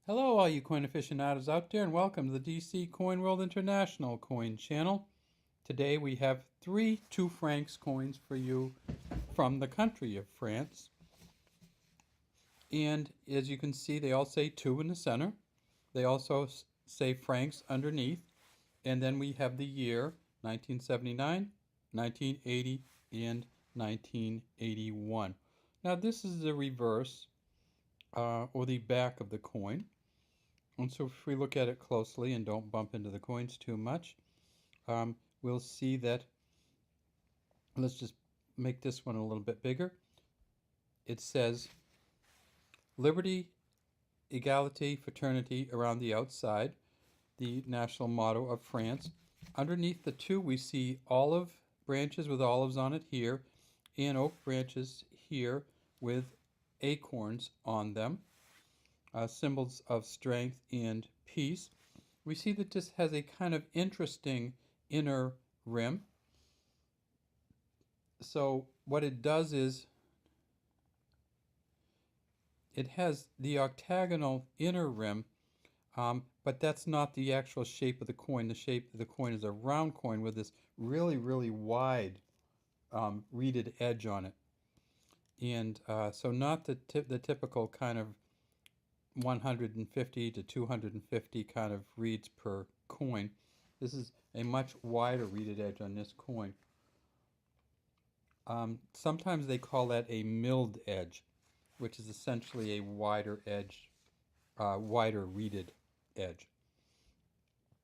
Hello, all you coin aficionados out there, and welcome to the DC Coin World International Coin Channel. Today we have three 2 francs coins for you from the country of France. And as you can see, they all say 2 in the center. They also say francs underneath. And then we have the year 1979, 1980, and 1981. Now this is the reverse, or the back of the coin. And so if we look at it closely and don't bump into the coins too much, we'll see that, let's just make this one a little bit bigger. It says Liberty, Egalite, Fraternity around the outside, the national motto of France. Underneath the 2 we see olive branches with olives on it here, and oak branches here with acorns on them. Symbols of strength and peace. We see that this has a kind of interesting inner rim. So what it does is it has the octagonal inner rim, but that's not the actual shape of the coin. The shape of the coin is a round coin with this really, really wide reeded edge on it. And so not the typical kind of 150 to 250 kind of reeds per coin. This is a much wider reeded edge on this coin. Sometimes they call that a milled edge, which is essentially a wider edge, wider reeded edge.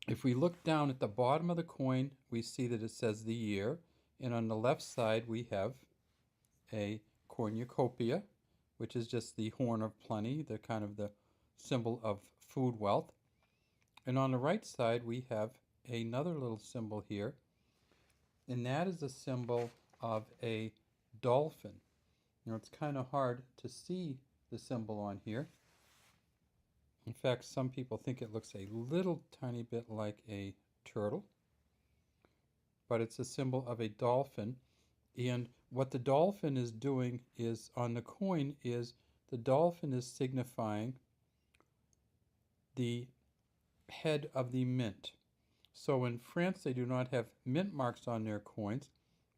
If we look down at the bottom of the coin, we see that it says the year, and on the left side we have a cornucopia, which is just the horn of plenty, the kind of the symbol of food wealth. And on the right side we have another little symbol here, and that is a symbol of a dolphin. Now it's kind of hard to see the symbol on here. In fact, some people think it looks a little tiny bit like a turtle, but it's a symbol of a dolphin. And what the dolphin is doing is, on the coin, is the dolphin is signifying the head of the mint. So in France they do not have mint marks on their coins,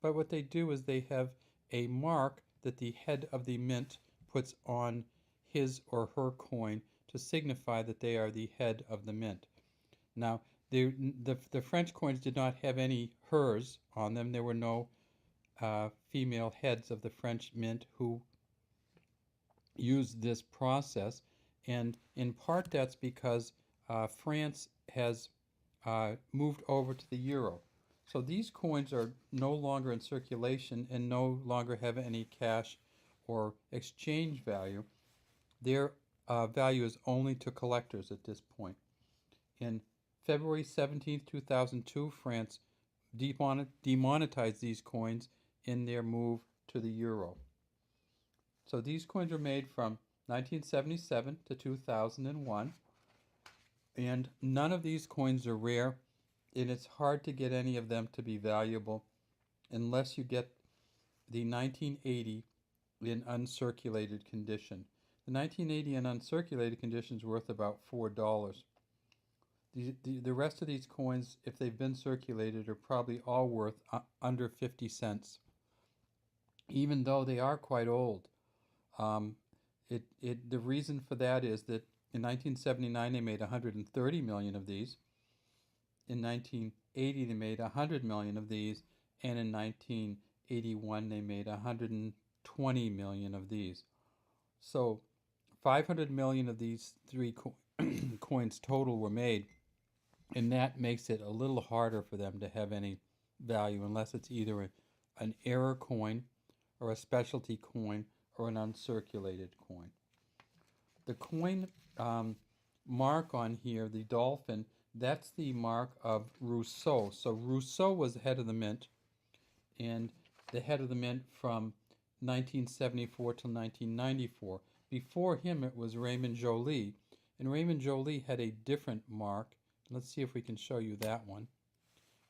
but what they do is they have a mark that the head of the mint puts on his or her coin to signify that they are the head of the mint. Now the French coins did not have any hers on them. There were no female heads of the French mint who used this process. And in part that's because France has moved over to the euro. So these coins are no longer in circulation and no longer have any cash or exchange value. Their value is only to collectors at this point. In February 17th, 2002, France demonetized these coins in their move to the euro. So these coins were made from 1977 to 2001, and none of these coins are rare, and it's hard to get any of them to be valuable unless you get the 1980 in uncirculated condition. The 1980 in uncirculated condition is worth about $4. The rest of these coins, if they've been circulated, are probably all worth under 50 cents, even though they are quite old. The reason for that is that in 1979 they made 130 million of these. In 1980 they made 100 million of these, and in 1981 they made 120 million of these. So 500 million of these three coins total were made, and that makes it a little harder for them to have any value unless it's either an error coin or a specialty coin or an uncirculated coin. The coin mark on here, the dolphin, that's the mark of Rousseau. So Rousseau was the head of the mint, and the head of the mint from 1974 till 1994. Before him it was Raymond Joly, and Raymond Joly had a different mark. Let's see if we can show you that one.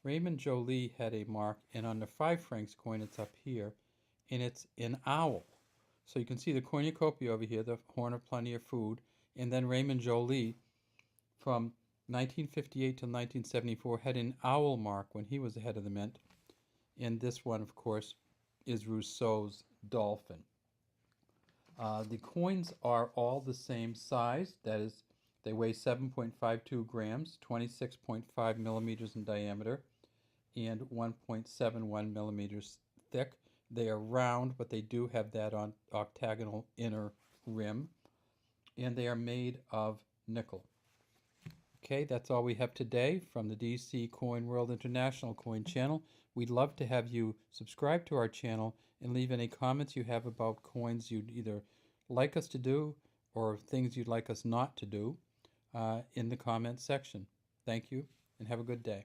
Raymond Joly had a mark, and on the 5 francs coin it's up here, and it's an owl. So you can see the cornucopia over here, the horn of plenty of food, And then Raymond Joly from 1958 to 1974 had an owl mark when he was the head of the mint. And this one, of course, is Rousseau's dolphin. The coins are all the same size. That is, they weigh 7.52 grams, 26.5 millimeters in diameter, and 1.71 millimeters thick. They are round, but they do have that octagonal inner rim, and they are made of nickel. Okay, that's all we have today from the DC Coin World International Coin Channel. We'd love to have you subscribe to our channel and leave any comments you have about coins you'd either like us to do or things you'd like us not to do in the comments section. Thank you, and have a good day.